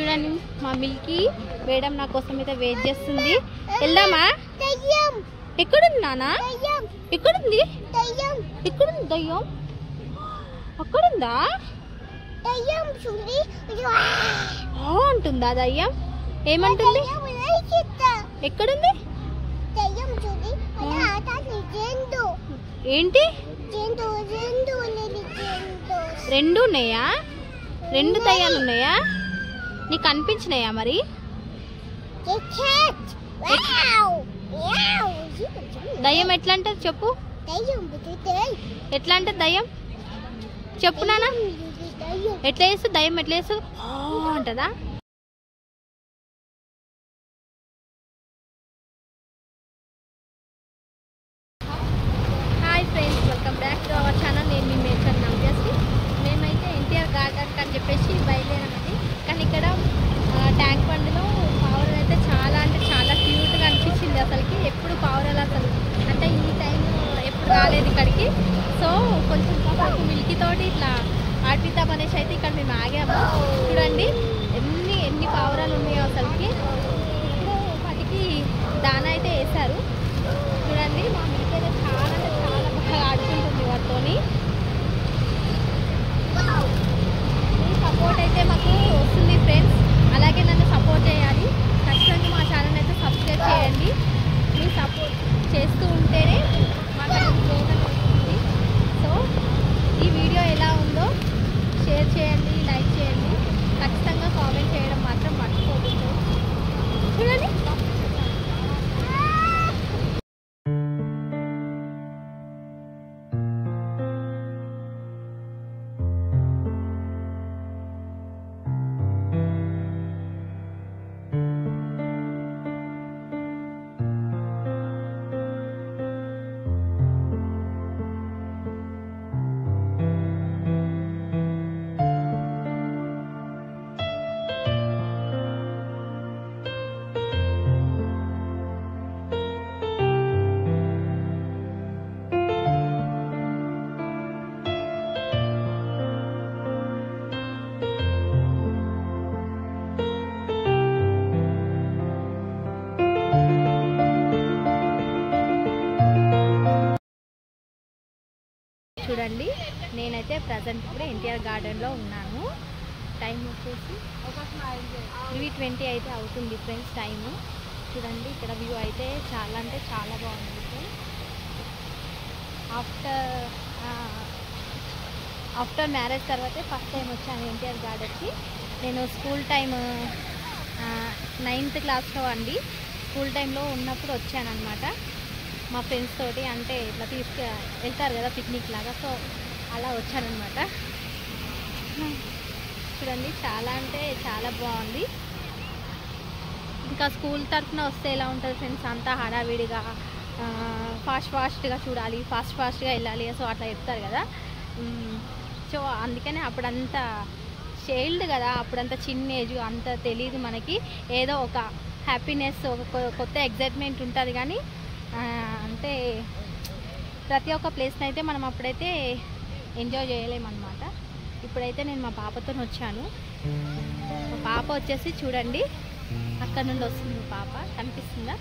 చూడండి మా Milky madam నా కోసం అయితే వెయిట్ చేస్తుంది. వెళ్దామా? ఎక్కడుంది నాన్న? ఎక్కడుంది? ఎక్కడుంది దయ్యం? అక్కడుందా? అంటుందా దయ్యం? ఏమంటుంది? ఎక్కడుంది? ఏంటి? రెండు ఉన్నాయా? రెండు దయ్యాలు ఉన్నాయా? నీకు అనిపించినాయా మరి? దయ్యం ఎట్లా అంటది చెప్పు? ఎట్లా అంటే దయ్యం చెప్పు నాన్న. ఎట్లా చేస్తుంది దయ్యం? ఎట్లా చేస్తుంది అంటదా? Hi friends, welcome back to our channel. నేను మీ మేడ్చల్ నవ్యశ్రీ. మేమైతే ఎన్టీఆర్ గార్డెన్ అని చెప్పేసి బయలుదేరామండి. కానీ ఇక్కడ ట్యాంక్ బండ్లో పావురాలు అయితే చాలా అంటే చాలా క్యూట్గా అనిపించింది. అసలుకి ఎప్పుడు పావురాలు అసలు అంటే ఈ టైం ఎప్పుడు రాలేదు ఇక్కడికి. సో కొంచెం కాసేపు మిల్కీ తోటి ఇట్లా ఆడిపిద్దాం అనేసి అయితే ఇక్కడ మేము ఆగాము. చూడండి ఎన్ని పావురాలు ఉన్నాయో అసలుకి. ఇప్పుడు వాటికి దానా అయితే వేశారు. చూడండి మా మిల్కీ అయితే చాలా అంటే చాలా బాగా ఆడుకుంటుంది వాటితోని. మీ సపోర్ట్ అయితే మాకు వస్తుంది ఫ్రెండ్స్. అలాగే నన్ను సపోర్ట్ చేయాలి. ఖచ్చితంగా మా ఛానల్ అయితే సబ్స్క్రైబ్ చేయండి. మీ సపోర్ట్ చేస్తూ ఉంటేనే మాకు ప్రోగ్రామ్ వస్తుంది. సో ఈ వీడియో ఎలా ఉందో షేర్ చేయండి, లైక్ చేయండి. ఖచ్చితంగా కామెంట్ చేయడం మాత్రం మర్చిపోతుంది. చూడండి చూడండి నేనైతే ప్రజెంట్ ఇప్పుడు ఎన్టీఆర్ గార్డెన్లో ఉన్నాను. టైం వచ్చేసి 3:20 అయితే అవుతుంది ఫ్రెండ్స్ టైము. చూడండి ఇక్కడ వ్యూ అయితే చాలా అంటే చాలా బాగుంది ఫ్రెండ్స్. ఆఫ్టర్ మ్యారేజ్ తర్వాతే ఫస్ట్ టైం వచ్చాను ఎన్టీఆర్ గార్డెన్కి. నేను స్కూల్ టైం 9th క్లాస్లో అండి. స్కూల్ టైంలో ఉన్నప్పుడు వచ్చానమాట మా ఫ్రెండ్స్ తోటి. అంటే ఇట్లా వెళ్తారు కదా పిక్నిక్ లాగా. సో అలా వచ్చానమాట. చూడండి చాలా అంటే చాలా బాగుంది. ఇంకా స్కూల్ తరఫున వస్తే ఎలా ఉంటుంది ఫ్రెండ్స్, అంతా హడావిడిగా ఫాస్ట్గా చూడాలి, ఫాస్ట్గా వెళ్ళాలి. సో అట్లా చెప్తారు కదా. సో అందుకనే అప్పుడంతా చైల్డ్ కదా, అప్పుడంతా చిన్న ఏజ్, అంత తెలియదు మనకి. ఏదో ఒక హ్యాపీనెస్, ఒక కొత్త ఎగ్జైట్మెంట్ ఉంటుంది. కానీ అంటే ప్రతి ఒక్క ప్లేస్ని అయితే మనం అప్పుడైతే ఎంజాయ్ చేయలేమన్నమాట. ఇప్పుడైతే నేను మా పాపతో వచ్చాను. మా పాప వచ్చేసి చూడండి అక్కడ నుండి వస్తుంది. పాప కనిపిస్తుందా?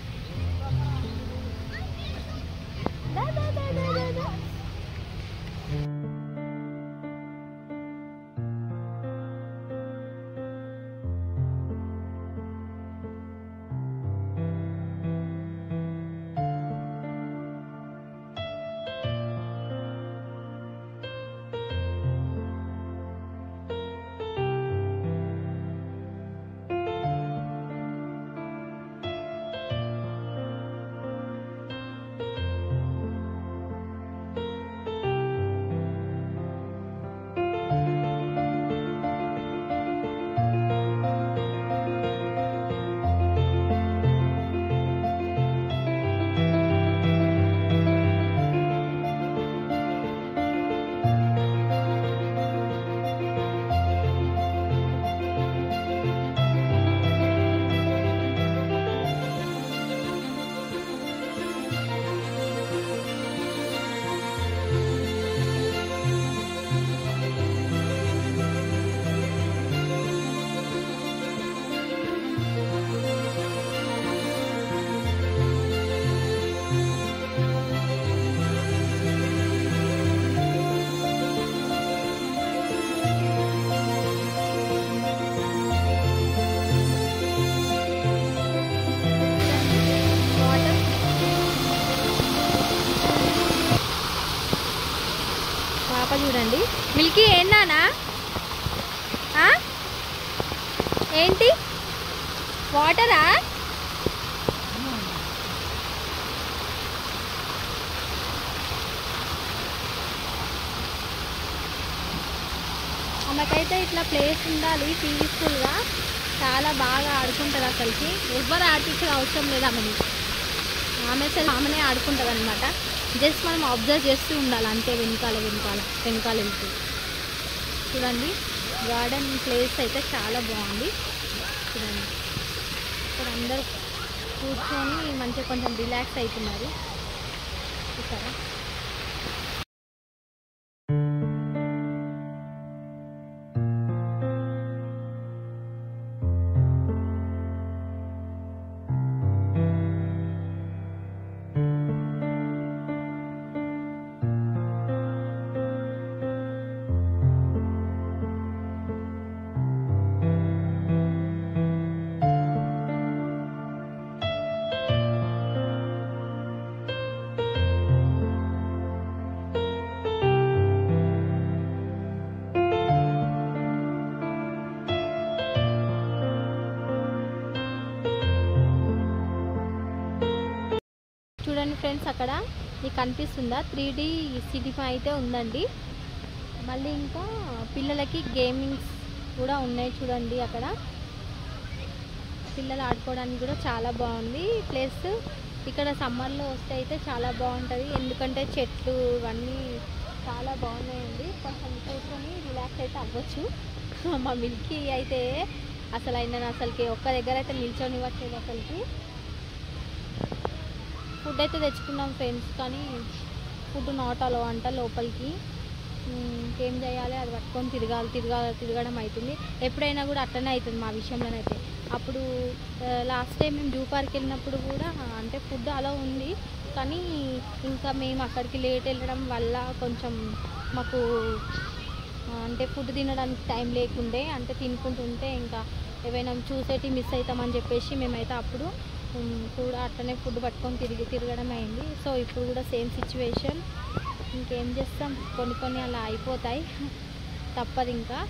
మిల్కీ ఏంటన్నా? ఏంటి వాటరా? ఆమెకైతే ఇట్లా ప్లేస్ ఉండాలి పీస్ఫుల్గా, చాలా బాగా ఆడుకుంటుంది. అసలుకి ఎవ్వరు ఆడిపించిన అవసరం లేదు ఆమెని, ఆమెనే ఆడుకుంటుంది అనమాట. జస్ట్ మనం అబ్జర్వ్ చేస్తూ ఉండాలి అంతే, వెనకాల వెళ్తూ. చూడండి గార్డెన్ ప్లేస్ అయితే చాలా బాగుంది. చూడండి ఇక్కడ అందరూ కూర్చొని మంచిగా కొంచెం రిలాక్స్ అవుతున్నారు చూసారా. చూడండి ఫ్రెండ్స్, అక్కడ మీకు కనిపిస్తుందా 3D సినిమా అయితే ఉందండి. మళ్ళీ ఇంకా పిల్లలకి గేమింగ్స్ కూడా ఉన్నాయి చూడండి. అక్కడ పిల్లలు ఆడుకోవడానికి కూడా చాలా బాగుంది ప్లేస్. ఇక్కడ సమ్మర్లో వస్తే అయితే చాలా బాగుంటుంది, ఎందుకంటే చెట్లు ఇవన్నీ చాలా బాగున్నాయండి. కొంచెం కూర్చొని రిలాక్స్ అయితే అవ్వచ్చు. మా మిల్కీ అయితే అసలుకి ఒక్క దగ్గర అయితే నిల్చొని ఇవ్వట్లేదు. అసలుకి ఫుడ్ అయితే తెచ్చుకున్నాం ఫ్రెండ్స్, కానీ ఫుడ్ నాట్ అలో అంట లోపలికి. ఇంకేం చేయాలి, అది పట్టుకొని తిరగడం అవుతుంది. ఎప్పుడైనా కూడా అట్లనే అవుతుంది మా విషయంలోనైతే. అప్పుడు లాస్ట్ టైం మేము జూ పార్క్ వెళ్ళినప్పుడు కూడా అంటే ఫుడ్ అలా ఉంది, కానీ ఇంకా మేము అక్కడికి లేట్ వెళ్ళడం వల్ల కొంచెం మాకు అంటే ఫుడ్ తినడానికి టైం లేకుండే. అంటే తినుకుంటుంటే ఇంకా ఏవైనా చూసేటి మిస్ అవుతామని చెప్పేసి మేమైతే అప్పుడు కూడా అట్లనే ఫుడ్ పట్టుకొని తిరగడం అయింది. సో ఇప్పుడు కూడా సేమ్ సిచ్యువేషన్. ఇంకేం చేస్తాం, కొన్ని అలా అయిపోతాయి, తప్పదు ఇంకా.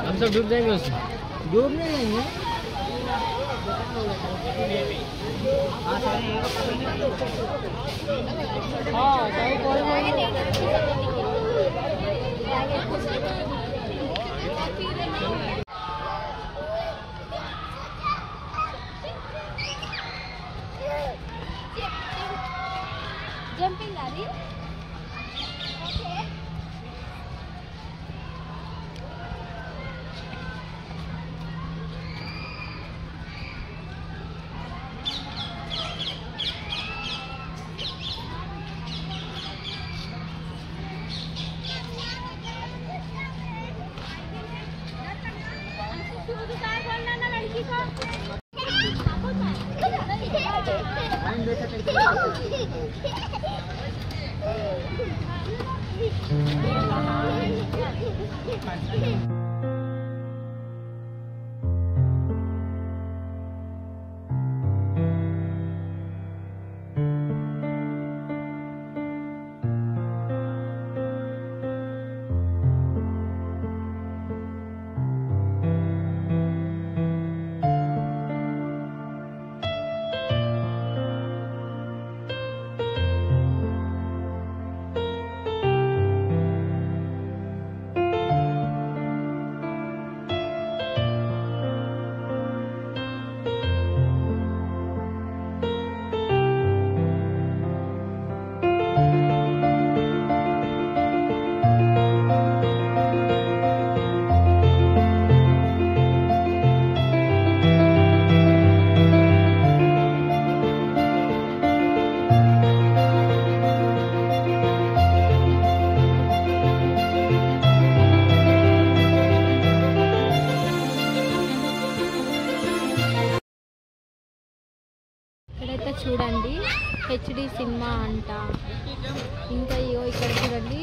हम सब डूब जाएंगे उसमें। डूब नहीं जाएंगे। जंपिंग आ रही ఇక్కడైతే చూడండి హెచ్డి సినిమా అంట. ఇంకా ఇక్కడ చూడండి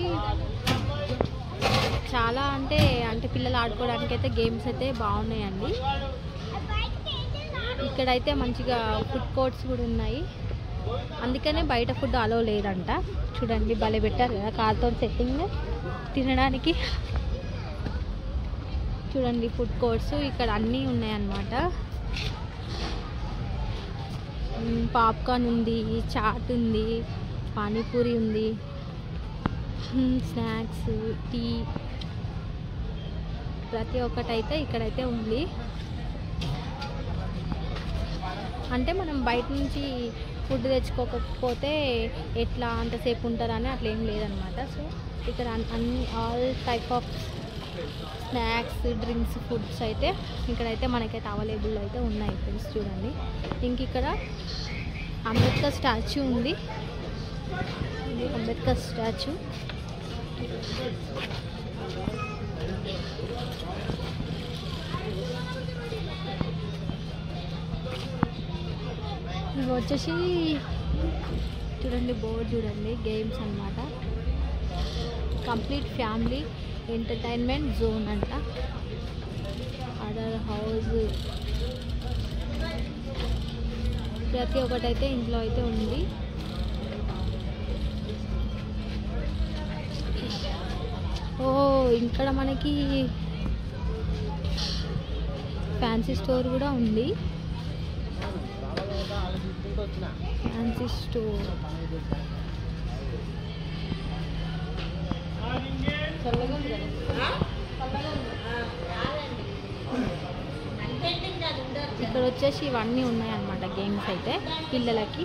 చాలా అంటే పిల్లలు ఆడుకోవడానికి అయితే గేమ్స్ అయితే బాగున్నాయండి. ఇక్కడైతే మంచిగా ఫుడ్ కోర్ట్స్ కూడా ఉన్నాయి. అందుకనే బయట ఫుడ్ అలో లేదంట. చూడండి భలే పెట్టారు కదా కార్టూన్ సెట్టింగ్ తినడానికి. చూడండి ఫుడ్ కోర్ట్స్ ఇక్కడ అన్నీ ఉన్నాయన్నమాట. పాప్కార్న్ ఉంది, చాట్ ఉంది, పానీపూరి ఉంది, స్నాక్స్, టీ ప్రతి ఒక్కటైతే ఇక్కడైతే ఉంది. అంటే మనం బయట నుంచి ఫుడ్ తెచ్చుకోకపోతే ఎట్లా అంతసేపు ఉంటారని అట్లా ఏం లేదనమాట. సో ఇక్కడ అన్ని all type of snacks, drinks, foods అయితే ఇక్కడైతే మనకైతే అవైలబుల్ అయితే ఉన్నాయి ఫ్రెండ్స్. చూడండి ఇంక ఇక్కడ అంబేద్కర్ స్టాచ్యూ ఉంది. ఇది అంబేద్కర్ స్టాచ్యూ. ఇవి వచ్చేసి చూడండి బోర్డు చూడండి గేమ్స్ అన్నమాట. కంప్లీట్ ఫ్యామిలీ ఎంటర్టైన్మెంట్ జోన్ అంట. అదర్ హౌస్ ప్రతి ఒక్కటైతే ఇంట్లో అయితే ఉంది. ఇక్కడ మనకి ఫ్యాన్సీ స్టోర్ కూడా ఉంది. ఫ్యాన్సీ స్టోర్ ఇక్కడ వచ్చేసి ఇవన్నీ ఉన్నాయన్నమాట గేమ్స్ అయితే పిల్లలకి.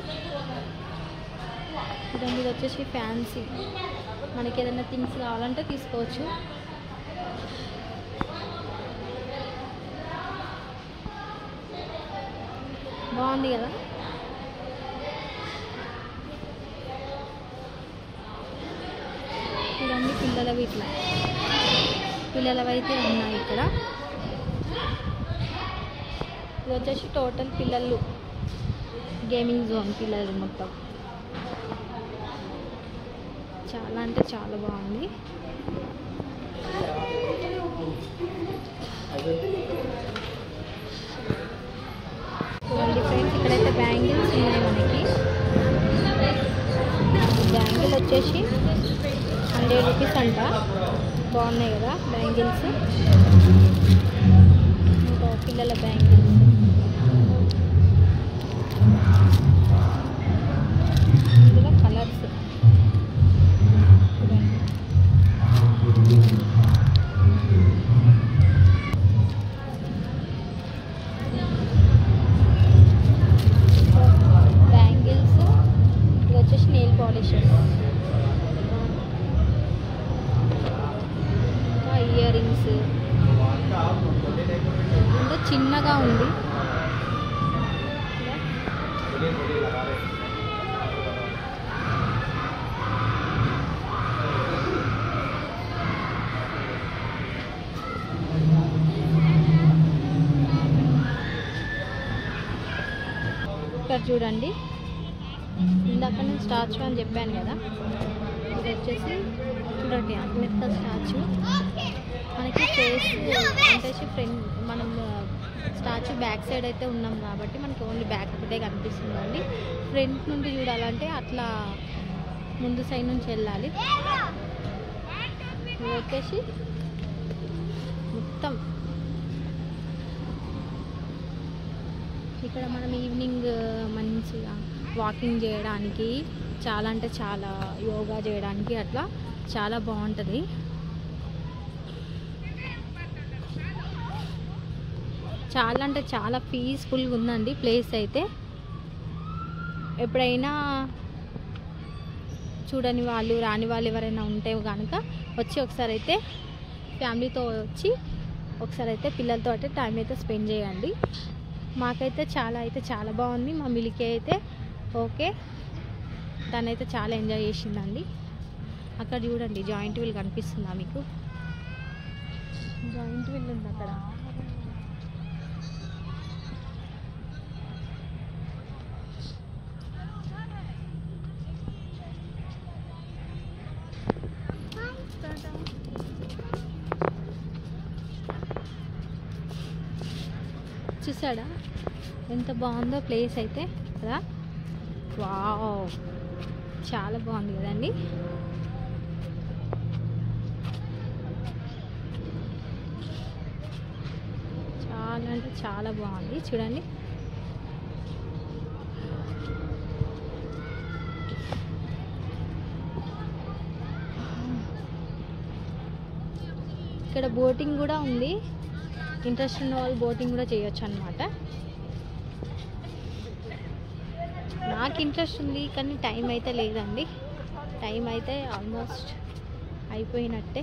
చూడండి ఇది వచ్చేసి ఫ్యాన్సీ, మనకి ఏదైనా థింగ్స్ కావాలంటే తీసుకోవచ్చు. బాగుంది కదా. చూడండి పిల్లలవి ఇట్లా పిల్లలవి అయితే ఉన్నాయి ఇక్కడ. ఇది వచ్చేసి టోటల్ పిల్లలు గేమింగ్ జోన్ పిల్లలు మొత్తం. చాలా అంటే చాలా బాగుంది. చూడండి ఫ్రెండ్స్ ఇక్కడైతే బ్యాంగిల్స్ ఉన్నాయి మనకి. బ్యాంగిల్ వచ్చేసి 100 రూపీస్ అంట. బాగున్నాయి కదా బ్యాంగిల్స్. ఇంకా పిల్లల బ్యాంగిల్స్ ఇందులో కలర్స్ బ్యాంగిల్స్. ఇది వచ్చేసి నెయిల్ పాలిషెస్, ఇంకా ఇయర్ రింగ్స్. ఇంకా చిన్నగా ఉంది. ఇక్కడ చూడండి ఇందాక నేను స్టాచ్యూ అని చెప్పాను కదా, ఇది వచ్చేసి చూడండి అంబేద్కర్ స్టాచ్యూ. మనకి ఫేస్ అంటే ఫ్రంట్ మనం స్టాచ్యూ బ్యాక్ సైడ్ అయితే ఉన్నాం కాబట్టి మనకి ఓన్లీ బ్యాక్ ఒకటే కనిపిస్తుందండి. ఫ్రంట్ నుండి చూడాలంటే అట్లా ముందు సైడ్ నుంచి వెళ్ళాలి. ఇది వచ్చేసి మొత్తం ఇక్కడ మనం ఈవినింగ్ మంచిగా వాకింగ్ చేయడానికి, చాలా అంటే చాలా యోగా చేయడానికి అట్లా చాలా బాగుంటుంది. చాలా అంటే చాలా పీస్ఫుల్గా ఉందండి ప్లేస్ అయితే. ఎప్పుడైనా చూడని వాళ్ళు రాని వాళ్ళు ఎవరైనా ఉంటే కనుక వచ్చి ఒకసారి అయితే ఫ్యామిలీతో వచ్చి ఒకసారి అయితే పిల్లలతో అయితే టైం అయితే స్పెండ్ చేయండి. మాకైతే చాలా బాగుంది. మా మిలికి అయితే ఓకే, తనైతే చాలా ఎంజాయ్ చేసిందండి. అక్కడ చూడండి జాయింట్ వీల్ కనిపిస్తుందా మీకు? జాయింట్ వీల్ ఉంది అక్కడ. చూసాడా ఎంత బాగుందో ప్లేస్ అయితే కదా. వావ్, చాలా బాగుంది కదండి. చాలా అంటే చాలా బాగుంది చూడండి. ఇక్కడ బోటింగ్ కూడా ఉంది. ఇంట్రెస్ట్ ఉన్న వాళ్ళు బోటింగ్ కూడా చేయొచ్చు అన్నమాట. నాకు ఇంట్రెస్ట్ ఉంది కానీ టైం అయితే లేదండి. టైం అయితే ఆల్మోస్ట్ అయిపోయినట్టే.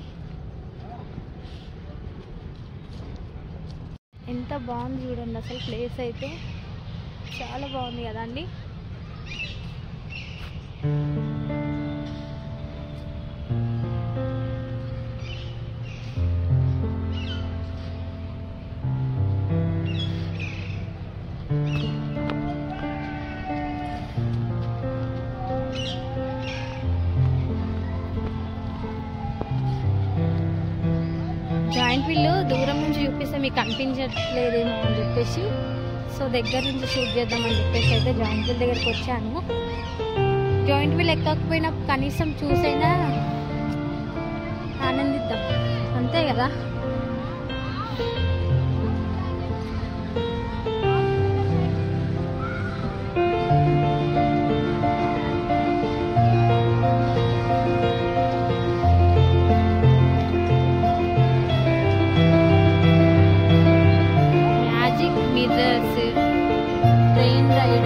ఎంత బాగుంది చూడండి, అసలు ప్లేస్ అయితే చాలా బాగుంది కదండి. జాయింట్ వీల్ దూరం నుంచి చూపిస్తే మీకు కనిపించట్లేదేమో అని చెప్పేసి సో దగ్గర నుంచి షూట్ చేద్దామని చెప్పేసి అయితే జాయింట్ వీల్ దగ్గరికి వచ్చాను. జాయింట్ వీల్ ఎక్కకపోయినా కనీసం చూసైనా ఆనందిద్దాం, అంతే కదా. ట్రైన్ రైడ్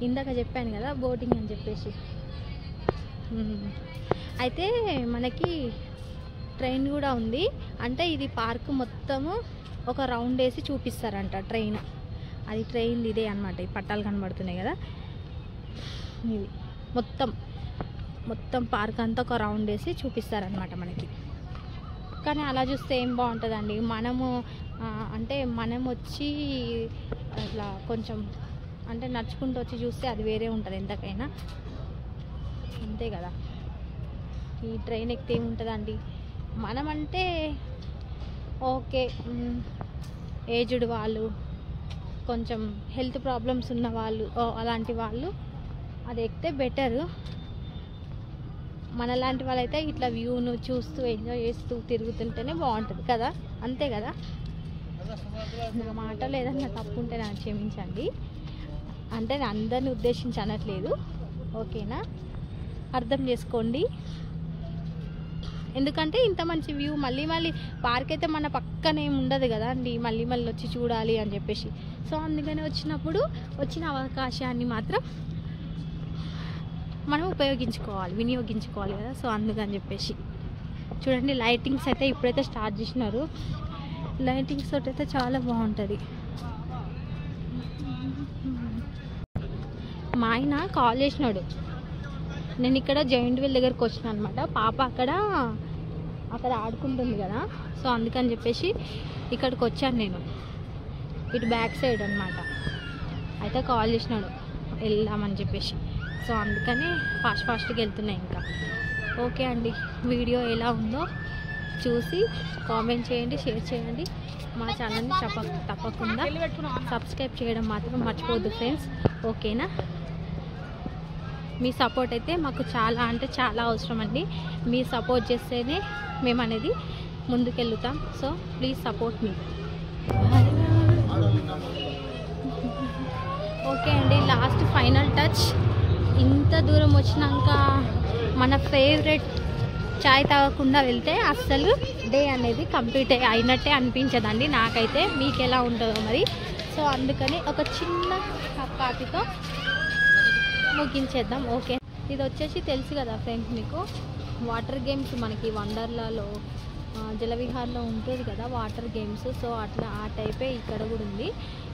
ఇందాక చెప్పాను కదా బోటింగ్ అని చెప్పేసి. అయితే మనకి ట్రైన్ కూడా ఉంది. అంటే ఇది పార్క్ మొత్తము ఒక రౌండ్ వేసి చూపిస్తారంట ట్రైన్. అది ట్రైన్ ఇదే అనమాట. ఈ పట్టాలు కనబడుతున్నాయి కదా, ఇది మొత్తం పార్క్ అంతా ఒక రౌండ్ వేసి చూపిస్తారనమాట మనకి. కానీ అలా చూస్తే ఏం బాగుంటుందండి. మనం వచ్చి అట్లా కొంచెం అంటే నడుచుకుంటూ వచ్చి చూస్తే అది వేరే ఉంటుంది ఎంతకైనా, అంతే కదా. ఈ ట్రైన్ ఎక్కితే ఏముంటుందండి, మనమంటే ఓకే ఏజ్డ్ వాళ్ళు, కొంచెం హెల్త్ ప్రాబ్లమ్స్ ఉన్న వాళ్ళు, అలాంటి వాళ్ళు అది ఎక్కితే బెటరు. మనలాంటి వాళ్ళైతే ఇట్లా వ్యూను చూస్తూ ఎంజాయ్ చేస్తూ తిరుగుతుంటేనే బాగుంటుంది కదా, అంతే కదా. మాటలు ఏదన్నా తప్పు ఉంటే నాకు క్షమించండి. అంటే నేను అందరిని ఉద్దేశించి అనట్లేదు, ఓకేనా, అర్థం చేసుకోండి. ఎందుకంటే ఇంత మంచి వ్యూ మళ్ళీ పార్క్ అయితే మన పక్కన ఏమి ఉండదు కదా అండి, మళ్ళీ వచ్చి చూడాలి అని చెప్పేసి. సో అందుకని వచ్చిన అవకాశాన్ని మాత్రం మనం వినియోగించుకోవాలి కదా. సో అందుకని చెప్పేసి చూడండి, లైటింగ్స్ అయితే ఇప్పుడైతే స్టార్ట్ చేసినారు. లైటింగ్స్ తోటి అయితే చాలా బాగుంటుంది. మా ఆయన కాల్ చేసినాడు, నేను ఇక్కడ జాయింట్ వీల్ దగ్గరికి వచ్చిన అనమాట. పాప అక్కడ ఆడుకుంటుంది కదా, సో అందుకని చెప్పేసి ఇక్కడికి వచ్చాను నేను, ఇటు బ్యాక్ సైడ్ అనమాట. అయితే కాల్ చేసినాడు వెళ్దామని చెప్పేసి. సో అందుకని ఫాస్ట్గా వెళ్తున్నాయి ఇంకా. ఓకే అండి, వీడియో ఎలా ఉందో చూసి కామెంట్ చేయండి, షేర్ చేయండి. మా ఛానల్ని తప్పకుండా సబ్స్క్రైబ్ చేయడం మాత్రం మర్చిపోవద్దు ఫ్రెండ్స్, ఓకేనా. మీ సపోర్ట్ అయితే మాకు చాలా అంటే చాలా అవసరం అండి. మీ సపోర్ట్ చేస్తేనే మేము అనేది ముందుకెళ్తాం. సో ప్లీజ్ సపోర్ట్ మీ. ఓకే అండి, లాస్ట్ ఫైనల్ టచ్. ఇంత దూరం వచ్చినాక మన ఫేవరెట్ చాయ్ తాగకుండా వెళ్తే అస్సలు డే అనేది కంప్లీట్ అయినట్టే అనిపించదండి నాకైతే. మీకు ఎలా ఉంటుందో మరి. సో అందుకని ఒక చిన్న కాఫీతో ముగించేద్దాం. ఓకే, ఇది వచ్చేసి తెలుసు కదా ఫ్రెండ్స్ మీకు, వాటర్ గేమ్స్ మనకి వండర్లాలో జలవిహార్లో ఉంటుంది కదా వాటర్ గేమ్స్. సో అట్లా ఆ టైపే ఇక్కడ కూడా ఉంది.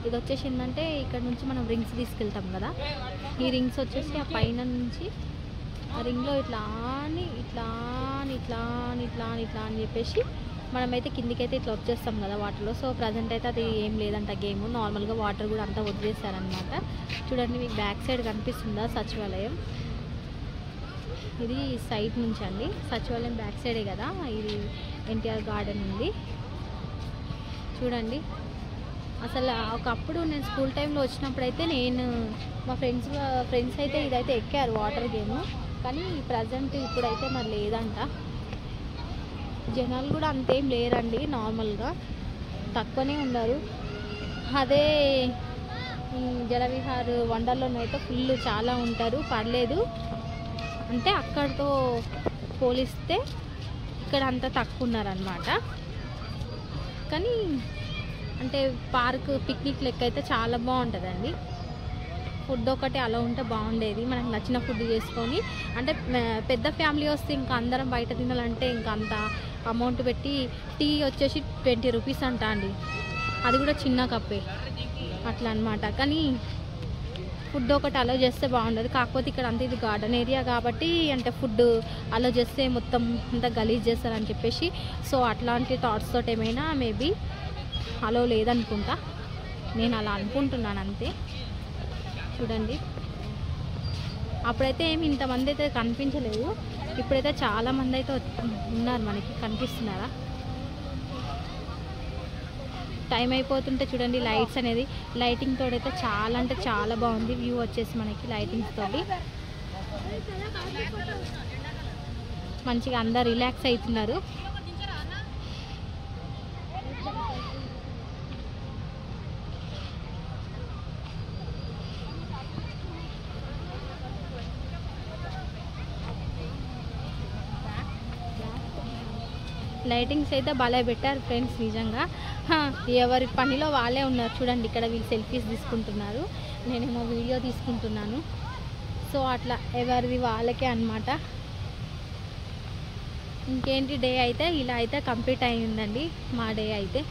ఇది వచ్చేసి ఏంటంటే ఇక్కడ నుంచి మనం రింగ్స్ తీసుకెళ్తాం కదా, ఈ రింగ్స్ వచ్చేసి ఆ పైన నుంచి ఆ రింగ్లో ఇట్లా అని చెప్పేసి మనమైతే కిందికైతే ఇట్లా వచ్చేస్తాం కదా వాటర్లో. సో ప్రజెంట్ అయితే అది ఏం లేదంట గేమ్, నార్మల్గా వాటర్ కూడా అంతా వదిలేస్తారనమాట. చూడండి మీకు బ్యాక్ సైడ్ కనిపిస్తుందా సచివాలయం, ఇది సైడ్ నుంచి అండి. సచివాలయం బ్యాక్ సైడే కదా ఇది ఎన్టీఆర్ గార్డెన్ ఉంది. చూడండి అసలు ఒకప్పుడు నేను స్కూల్ టైంలో వచ్చినప్పుడు అయితే నేను మా ఫ్రెండ్స్ అయితే ఇదైతే ఎక్కారు వాటర్ గేమ్. కానీ ప్రజెంట్ ఇప్పుడైతే మరి లేదంట. జనాలు కూడా అంతేం లేరండి, నార్మల్గా తక్కువనే ఉన్నారు. అదే జలవిహార్ వండర్లోనైతే ఫుల్ చాలా ఉంటారు, పర్లేదు. అంటే అక్కడితో పోలిస్తే ఇక్కడ అంతా తక్కువ ఉన్నారనమాట. కానీ అంటే పార్క్ పిక్నిక్ లెక్క అయితే చాలా బాగుంటుందండి. ఫుడ్ ఒకటి అలా ఉంటే బాగుండేది, మనకు నచ్చిన ఫుడ్ చేసుకొని. అంటే పెద్ద ఫ్యామిలీ వస్తే ఇంకా అందరం బయట తినాలంటే ఇంకా అంత అమౌంట్ పెట్టి, టీ వచ్చేసి 20 రూపీస్ అంట అండి, అది కూడా చిన్న కప్పే అట్లా అనమాట. కానీ ఫుడ్ ఒకటి అలో చేస్తే బాగుండదు. కాకపోతే ఇక్కడ అంతా ఇది గార్డెన్ ఏరియా కాబట్టి అంటే ఫుడ్ అలో చేస్తే మొత్తం అంతా గలీజ్ చేస్తారని చెప్పేసి, సో అట్లాంటి థాట్స్ తోటి ఏమైనా మేబీ అలో లేదనుకుంటా, నేను అలా అనుకుంటున్నాను అంతే. చూడండి అప్పుడైతే ఏమి ఇంతమంది అయితే కనిపించలేదు, ఇప్పుడైతే చాలామంది అయితే ఉన్నారు, మనకి కనిపిస్తున్నారా. టైం అయిపోతుంటే చూడండి లైట్స్ అనేది, లైటింగ్ తోటి అయితే చాలా అంటే చాలా బాగుంది వ్యూ వచ్చేసి మనకి లైటింగ్స్ తోటి. మంచిగా అందరు రిలాక్స్ అవుతున్నారు. లైటింగ్స్ అయితే భలే పెట్టారు ఫ్రెండ్స్ నిజంగా. ఎవరి పనిలో వాళ్ళే ఉన్నారు. చూడండి ఇక్కడ వీళ్ళు సెల్ఫీస్ తీసుకుంటున్నారు, నేనేమో వీడియో తీసుకుంటున్నాను. సో అట్లా ఎవరిది వాళ్ళకే అన్నమాట. ఇంకేంటి డే అయితే ఇలా అయితే కంప్లీట్ అయ్యిందండి మా డే అయితే.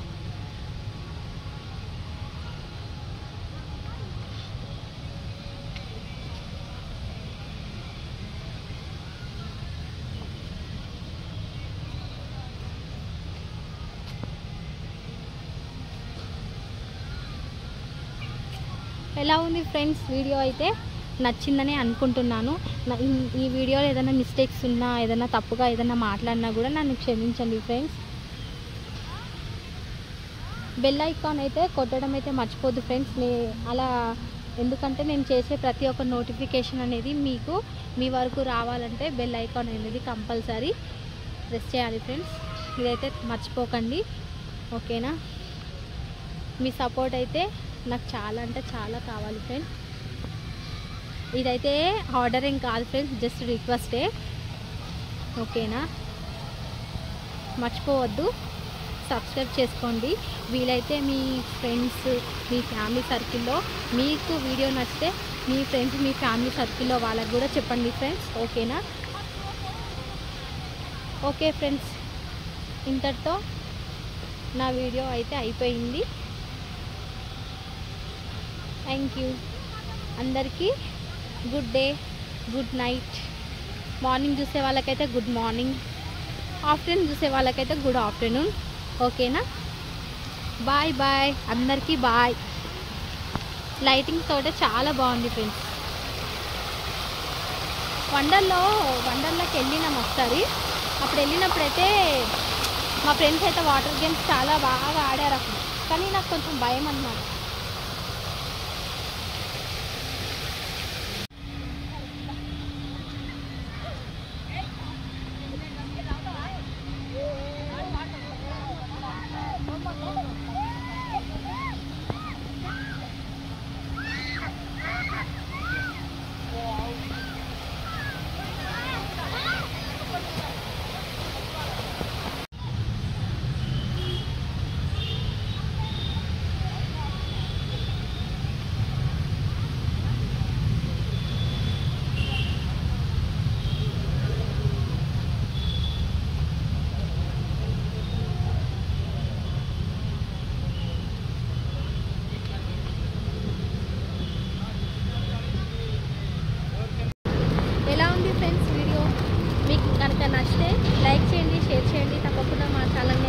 ఎలా ఉంది ఫ్రెండ్స్ వీడియో అయితే? నచ్చిందని అనుకుంటున్నాను. ఈ వీడియోలో ఏదైనా మిస్టేక్స్ ఉన్నా, ఏదైనా తప్పుగా ఏదైనా మాట్లాడినా కూడా నన్ను క్షమించండి ఫ్రెండ్స్. బెల్ ఐకాన్ అయితే కొట్టడం అయితే మర్చిపోద్దు ఫ్రెండ్స్. అలా ఎందుకంటే నేను చేసే ప్రతి ఒక్క నోటిఫికేషన్ అనేది మీకు మీ వరకు రావాలంటే బెల్ ఐకాన్ అనేది కంపల్సరీ ప్రెస్ చేయాలి ఫ్రెండ్స్. ఇదైతే మర్చిపోకండి, ఓకేనా? మీ సపోర్ట్ అయితే నాకు చాలా అంటే చాలా కావాలి ఫ్రెండ్స్. ఇదైతే ఆర్డర్ ఏం కాదు ఫ్రెండ్స్, జస్ట్ రిక్వెస్టే, ఓకేనా? మర్చిపోవద్దు, సబ్స్క్రైబ్ చేసుకోండి. వీలైతే మీ ఫ్రెండ్స్, మీ ఫ్యామిలీ సర్కిల్లో మీకు వీడియో నచ్చితే మీ ఫ్రెండ్స్, మీ ఫ్యామిలీ సర్కిల్లో వాళ్ళకి కూడా చెప్పండి ఫ్రెండ్స్, ఓకేనా? ఓకే ఫ్రెండ్స్, ఇంతటితో నా వీడియో అయితే అయిపోయింది. Thank you. అందరికీ good day, good night. Morning చూసే వాళ్ళకైతే గుడ్ మార్నింగ్, ఆఫ్టర్నూన్ చూసే వాళ్ళకైతే గుడ్ ఆఫ్టర్నూన్, ఓకేనా? బాయ్ బాయ్, అందరికీ బాయ్. లైటింగ్స్ తోటే చాలా బాగుంది ఫ్రెండ్స్. వండర్లోకి వెళ్ళినాం ఒకసారి. అప్పుడు వెళ్ళినప్పుడైతే మా ఫ్రెండ్స్ అయితే వాటర్ గేమ్స్ చాలా బాగా ఆడారు అప్పుడు. కానీ నాకు కొంచెం భయం అన్నమాట. ఫ్రెండ్స్ వీడియో మీకు కనుక నచ్చితే లైక్ చేయండి, షేర్ చేయండి. తప్పకుండా మా ఛానల్